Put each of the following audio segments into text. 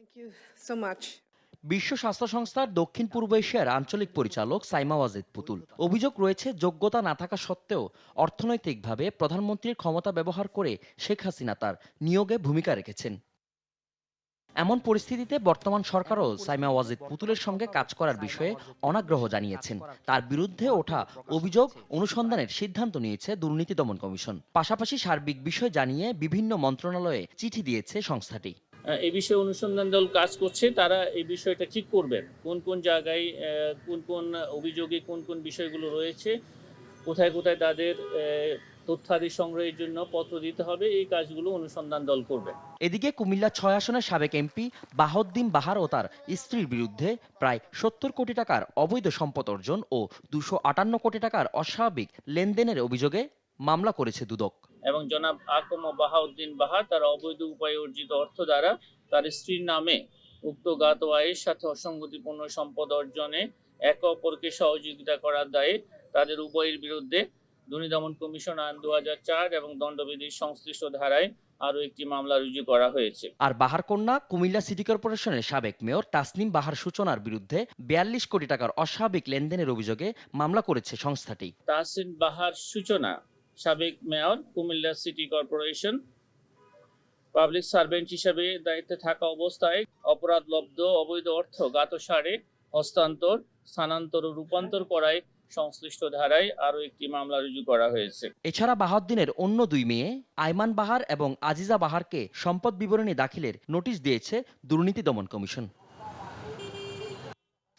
Thank you so much. বিশ্ব স্বাস্থ্য সংস্থার দক্ষিণ পূর্ব এশিয়ার আঞ্চলিক পরিচালক সাইমা ওয়াজেদ পুতুল অভিযোগ রয়েছে যোগ্যতা না থাকা সত্ত্বেও অর্থনৈতিকভাবে প্রধানমন্ত্রীর ক্ষমতা ব্যবহার করে শেখ হাসিনা তার নিয়োগে ভূমিকা রেখেছেন। এমন পরিস্থিতিতে বর্তমান সরকারও সাইমা ওয়াজেদ পুতুলের সঙ্গে কাজ করার বিষয়ে অনাগ্রহ জানিয়েছেন। তার বিরুদ্ধে ওঠা অভিযোগ অনুসন্ধানের সিদ্ধান্ত নিয়েছে দুর্নীতি দমন কমিশন। পাশাপাশি সার্বিক বিষয় জানিয়ে বিভিন্ন মন্ত্রণালয়ে চিঠি দিয়েছে সংস্থাটি। এই বিষয়ে অনুসন্ধান দল কাজ করছে, তারা এই বিষয়টা ঠিক করবেন কোন কোন জায়গায় কোন কোন অভিযোগে কোন কোন বিষয়গুলো রয়েছে, কোথায় কোথায় তাদের তথ্যাদি সংগ্রহের জন্য পত্র দিতে হবে, এই কাজগুলো অনুসন্ধান দল করবে। এদিকে কুমিল্লা ৬ আসনের সাবেক এমপি বাহাউদ্দিন বাহার ও তার স্ত্রীর বিরুদ্ধে প্রায় ৭০ কোটি টাকার অবৈধ সম্পদ অর্জন ও ২৫৮ কোটি টাকার অস্বাভাবিক লেনদেনের অভিযোগে মামলা করেছে দুদক। এবং জনাব আকম বাহাউদ্দিন বাহার তার অবৈধ উপায়ে অর্জিত অর্থ দ্বারা তার স্ত্রীর নামে উক্ত জ্ঞাত আয়ের সাথে অসঙ্গতিপূর্ণ সম্পদ অর্জনে একে অপরকে সহযোগিতা করার দায়ে তাদের উভয়ের বিরুদ্ধে দুর্নীতি দমন কমিশন আইন ২০০৪ এবং দণ্ডবিধির সংশ্লিষ্ট ধারায় আরও একটি মামলা রুজু করা হয়েছে। আর বাহার কন্যা কুমিল্লা সিটি কর্পোরেশনের সাবেক মেয়র তাসনিম বাহার সূচনার বিরুদ্ধে ৪২ কোটি টাকার অস্বাভাবিক লেনদেনের অভিযোগে মামলা করেছে সংস্থাটি। তাহসিন বাহার সূচনা সাবেক mayor Comilla city corporation public servant হিসেবে দায়িত্বে থাকা অবস্থায় অপরাধলব্ধ অবৈধ অর্থ জ্ঞাতসারে হস্তান্তর, স্থানান্তর ও রূপান্তর করায় সংশ্লিষ্ট ধারায় আরও একটি মামলা রুজু করা হয়েছে। এছাড়া বাহাউদ্দিনের অন্য দুই মেয়ে আইমান বাহার এবং আজিজা বাহারকে সম্পদ বিবরণী দাখিলের নোটিশ দিয়েছে দুর্নীতি দমন কমিশন।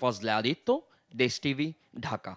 ফজলে আদিত্য, দেশ টিভি, ঢাকা।